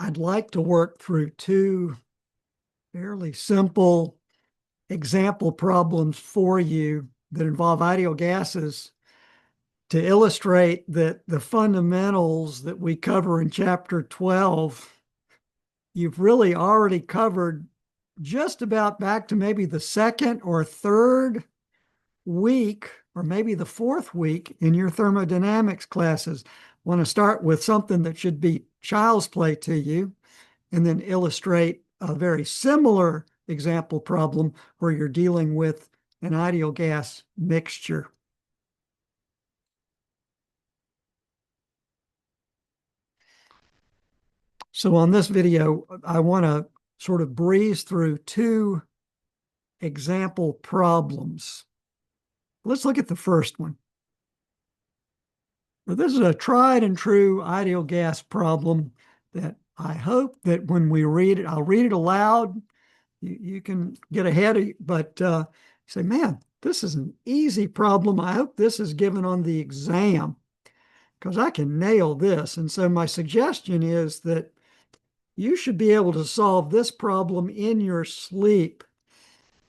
I'd like to work through two fairly simple example problems for you that involve ideal gases to illustrate that the fundamentals that we cover in Chapter 12, you've really already covered just about back to maybe the second or third week, or maybe the fourth week in your thermodynamics classes. I want to start with something that should be child's play to you, and then illustrate a very similar example problem where you're dealing with an ideal gas mixture. So on this video, I want to sort of breeze through two example problems. Let's look at the first one. Well, this is a tried and true ideal gas problem that I hope that when we read it, I'll read it aloud. You can get ahead of, but say, man, this is an easy problem. I hope this is given on the exam because I can nail this. And so my suggestion is that you should be able to solve this problem in your sleep,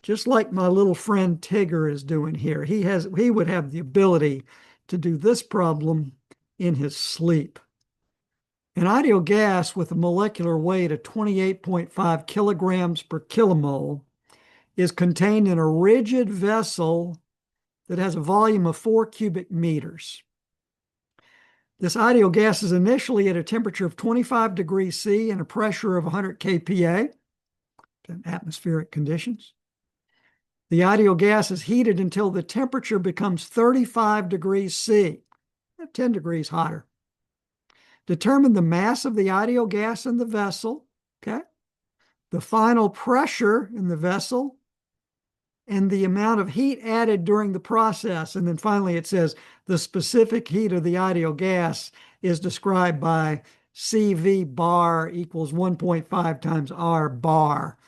just like my little friend Tigger is doing here. He would have the ability to do this problem in his sleep. An ideal gas with a molecular weight of 28.5 kilograms per kilomole is contained in a rigid vessel that has a volume of 4 cubic meters. This ideal gas is initially at a temperature of 25 degrees C and a pressure of 100 kPa, atmospheric conditions. The ideal gas is heated until the temperature becomes 35 degrees C, 10 degrees hotter. Determine the mass of the ideal gas in the vessel, okay? The final pressure in the vessel, and the amount of heat added during the process. And then finally it says the specific heat of the ideal gas is described by CV bar equals 1.5 times R bar.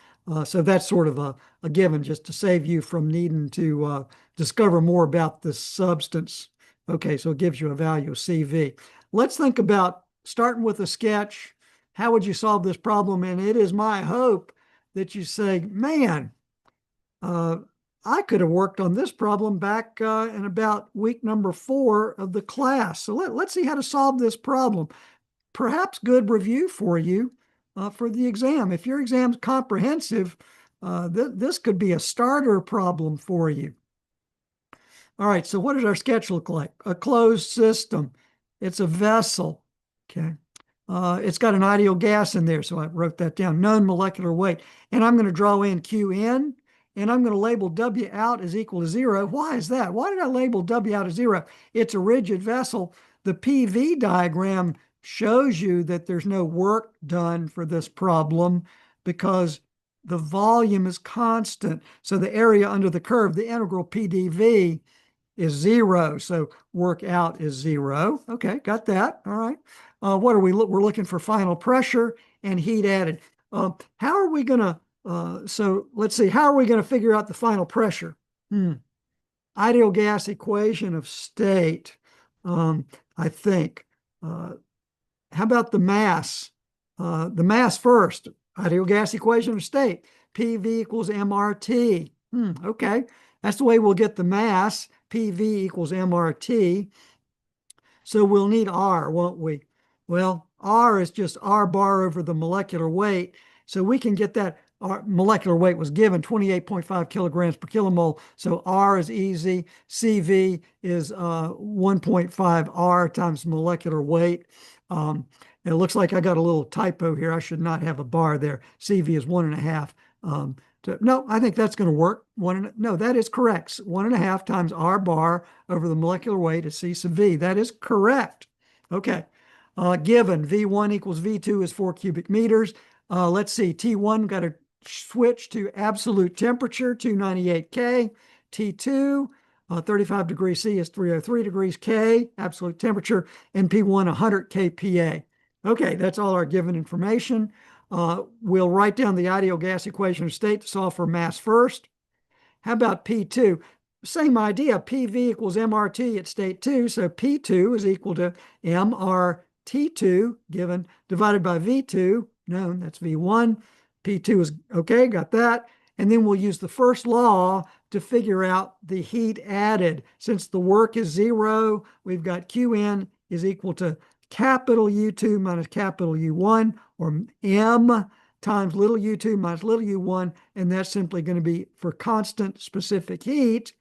So that's sort of a given just to save you from needing to discover more about this substance. Okay, so it gives you a value of CV. Let's think about starting with a sketch. How would you solve this problem? And it is my hope that you say, man, I could have worked on this problem back in about week number 4 of the class. So let's see how to solve this problem. Perhaps good review for you for the exam. If your exam's comprehensive, this could be a starter problem for you. All right, so what does our sketch look like? A closed system. It's a vessel, okay? It's got an ideal gas in there, so I wrote that down. Known molecular weight. And I'm going to draw in Q in, and I'm going to label W out as equal to 0. Why is that? Why did I label W out as 0? It's a rigid vessel. The PV diagram shows you that there's no work done for this problem because the volume is constant. So the area under the curve, the integral PdV, is 0. So work out is 0. Okay, got that. All right. What are we? We're looking for final pressure and heat added. How are we going to, so let's see, how are we going to figure out the final pressure? Ideal gas equation of state, I think. How about the mass? The mass first. Ideal gas equation of state. PV equals MRT. Okay, that's the way we'll get the mass. PV equals MRT. So we'll need R, won't we? Well, R is just R bar over the molecular weight. So we can get that. Our molecular weight was given 28.5 kilograms per kilomole. So R is easy. CV is 1.5 R times molecular weight. It looks like I got a little typo here. I should not have a bar there. CV is 1.5. No, I think that's going to work. No, that is correct. 1.5 times R bar over the molecular weight is C sub V. That is correct. Okay. Given V1 equals V2 is 4 cubic meters. Let's see. T1 got to switch to absolute temperature, 298 K. T2, 35 degrees C is 303 degrees K, absolute temperature. And P1, 100 kPa. Okay, that's all our given information. We'll write down the ideal gas equation of state to solve for mass first. How about P2? Same idea, PV equals MRT at state 2, so P2 is equal to MRT2 given divided by V2 known, that's V1. P2 is okay, got that. And then we'll use the first law to figure out the heat added. Since the work is 0, we've got Qn is equal to capital U2 minus capital U1, or M times little u2 minus little u1, and that's simply going to be, for constant specific heat,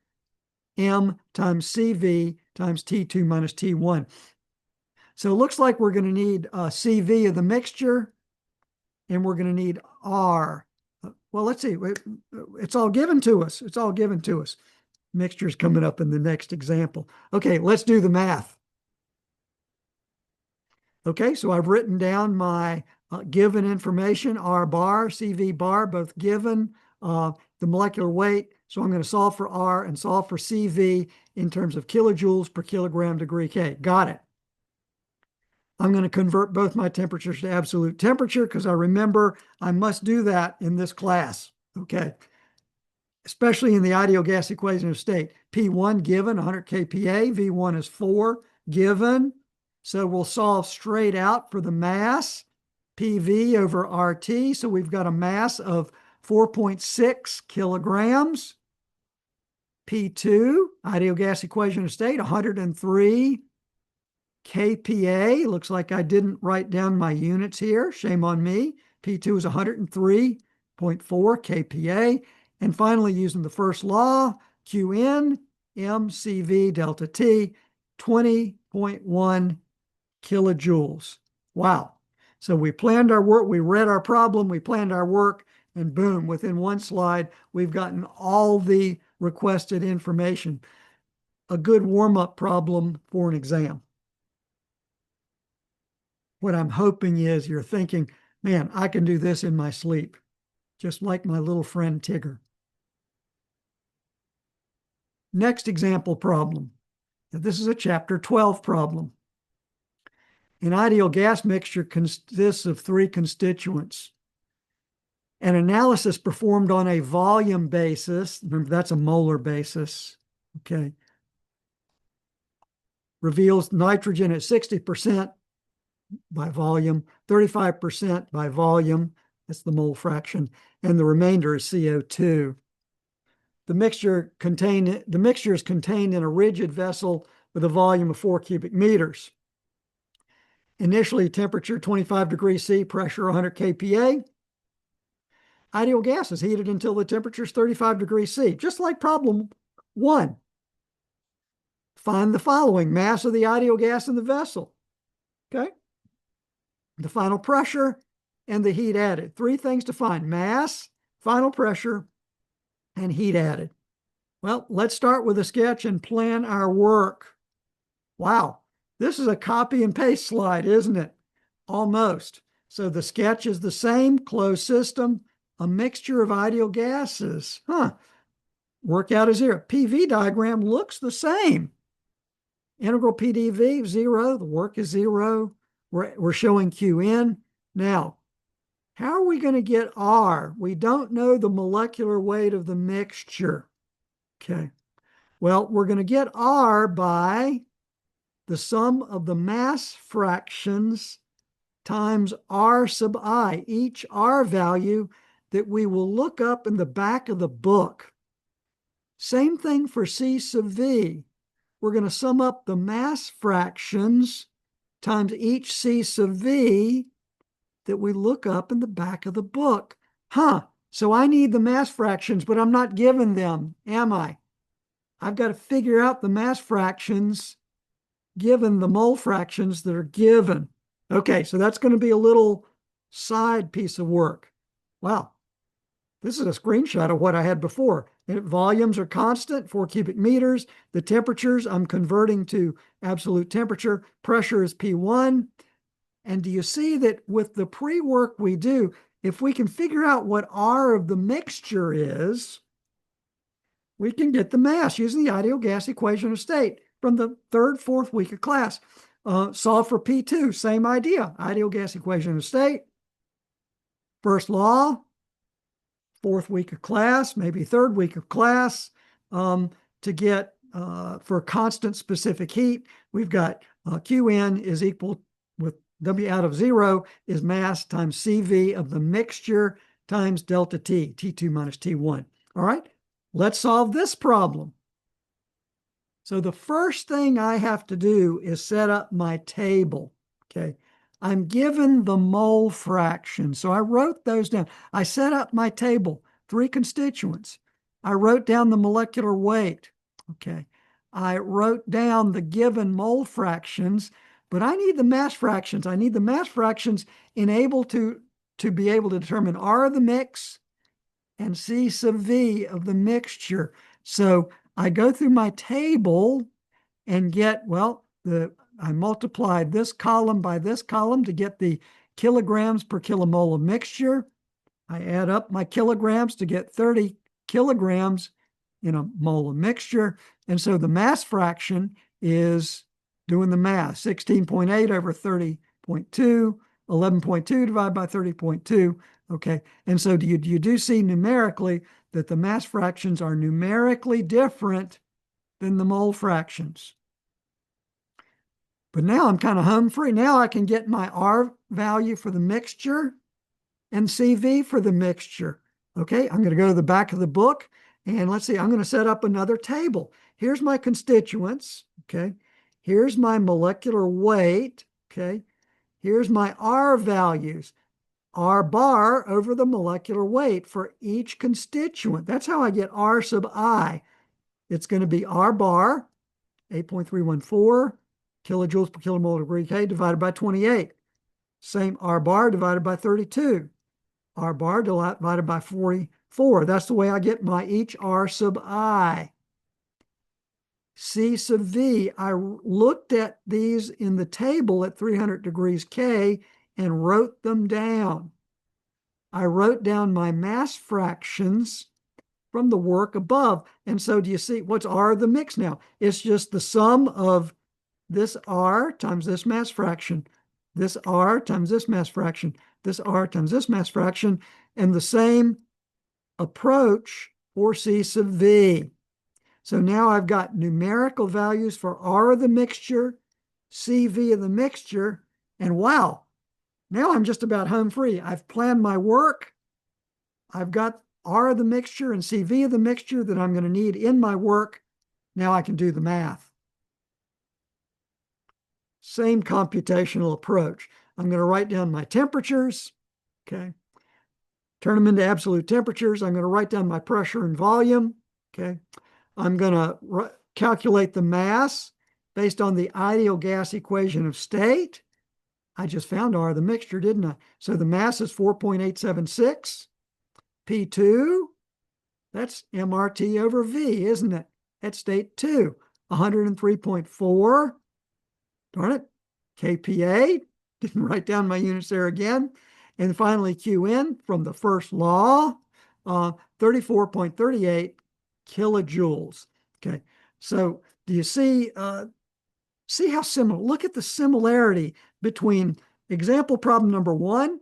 M times CV times T2 minus T1. So it looks like we're going to need CV of the mixture, and we're going to need R. Well, let's see. It's all given to us. It's all given to us. Mixture's coming up in the next example. Okay, let's do the math. Okay, so I've written down my given information, R bar, CV bar, both given, the molecular weight. So I'm going to solve for R and solve for CV in terms of kilojoules per kilogram degree K. Got it. I'm going to convert both my temperatures to absolute temperature because I remember I must do that in this class. Okay. Especially in the ideal gas equation of state. P1 given 100 kPa, V1 is 4 given. So we'll solve straight out for the mass, PV over RT. So we've got a mass of 4.6 kilograms. P2, ideal gas equation of state, 103 kPa. Looks like I didn't write down my units here. Shame on me. P2 is 103.4 kPa. And finally, using the first law, Qn, mCV delta T, 20.1 kilojoules. Wow. So we planned our work, we read our problem, we planned our work, and boom, within one slide, we've gotten all the requested information. A good warm-up problem for an exam. What I'm hoping is you're thinking, man, I can do this in my sleep, just like my little friend Tigger. Next example problem. Now, this is a chapter 12 problem. An ideal gas mixture consists of 3 constituents. An analysis performed on a volume basis, remember that's a molar basis, okay, reveals nitrogen at 60% by volume, 35% by volume, that's the mole fraction, and the remainder is CO2. The mixture is contained in a rigid vessel with a volume of 4 cubic meters. Initially, temperature 25 degrees C, pressure 100 kPa. Ideal gas is heated until the temperature is 35 degrees C, just like problem 1. Find the following: mass of the ideal gas in the vessel, okay? The final pressure and the heat added. 3 things to find: mass, final pressure, and heat added. Well, let's start with a sketch and plan our work. Wow, this is a copy and paste slide, isn't it? Almost. So the sketch is the same, closed system, a mixture of ideal gases. Workout is 0. PV diagram looks the same. Integral PDV, 0. The work is 0. We're showing Qn. Now, how are we going to get R? We don't know the molecular weight of the mixture. Okay. Well, we're going to get R by the sum of the mass fractions times R sub I, each R value that we will look up in the back of the book. Same thing for C sub V. We're going to sum up the mass fractions times each C sub V that we look up in the back of the book. So I need the mass fractions, but I'm not given them, am I? I've got to figure out the mass fractions given the mole fractions that are given. Okay, so that's going to be a little side piece of work. Wow, this is a screenshot of what I had before. Volumes are constant, 4 cubic meters. The temperatures, I'm converting to absolute temperature. Pressure is P1. And do you see that with the pre-work we do, if we can figure out what R of the mixture is, we can get the mass using the ideal gas equation of state from the 3rd, 4th week of class. Solve for P2, same idea. Ideal gas equation of state. First law, 4th week of class, maybe 3rd week of class. To get, for constant specific heat, we've got Qn is equal with W out of 0 is mass times CV of the mixture times delta T, T2 minus T1. All right, let's solve this problem. So the first thing I have to do is set up my table, okay? I'm given the mole fraction, so I wrote those down. I set up my table, 3 constituents. I wrote down the molecular weight, okay? I wrote down the given mole fractions, but I need the mass fractions. I need the mass fractions to be able to determine R of the mix and C sub V of the mixture. So I go through my table and get, well, I multiplied this column by this column to get the kilograms per kilomole of mixture. I add up my kilograms to get 30 kilograms in a mole of mixture. And so the mass fraction is, doing the math, 16.8 over 30.2, 11.2 divided by 30.2. Okay, and so you do see numerically that the mass fractions are numerically different than the mole fractions. But now I'm kind of home free. Now I can get my R value for the mixture and CV for the mixture. Okay, I'm going to go to the back of the book and let's see, I'm going to set up another table. Here's my constituents. Okay, here's my molecular weight. Okay, here's my R values. R bar over the molecular weight for each constituent. That's how I get R sub I. It's going to be R bar, 8.314 kilojoules per kilomole degree K divided by 28. Same R bar divided by 32. R bar divided by 44. That's the way I get my each R sub I. C sub V, I looked at these in the table at 300 degrees K and wrote them down. I wrote down my mass fractions from the work above. And so do you see what's R of the mix now? It's just the sum of this R times this mass fraction, this R times this mass fraction, this R times this mass fraction, and the same approach for C sub V. So now I've got numerical values for R of the mixture, CV of the mixture, and wow, now I'm just about home free. I've planned my work. I've got R of the mixture and CV of the mixture that I'm going to need in my work. Now I can do the math. Same computational approach. I'm going to write down my temperatures, okay? Turn them into absolute temperatures. I'm going to write down my pressure and volume, okay? I'm going to calculate the mass based on the ideal gas equation of state. I just found R of the mixture, didn't I? So the mass is 4.876. P2, that's MRT over V, isn't it? At state 2, 103.4. Darn it. KPA, didn't write down my units there again. And finally, QN from the first law, 34.38 kilojoules. Okay, so do you see how similar? Look at the similarity between example problem number 1,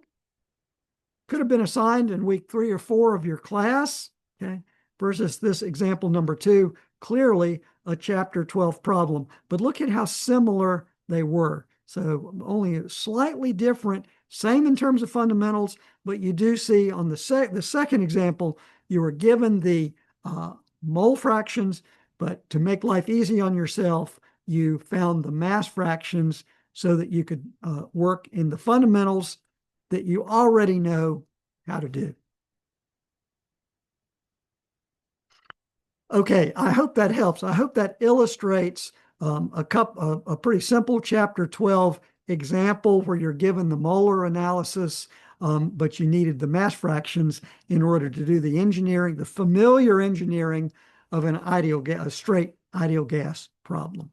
could have been assigned in week 3 or 4 of your class, okay, versus this example number 2, clearly a chapter 12 problem. But look at how similar they were. So only slightly different, same in terms of fundamentals, but you do see on the second example, you were given the mole fractions, but to make life easy on yourself, you found the mass fractions so that you could work in the fundamentals that you already know how to do. Okay, I hope that helps. I hope that illustrates a pretty simple chapter 12 example where you're given the molar analysis, but you needed the mass fractions in order to do the engineering, the familiar engineering of a straight ideal gas problem.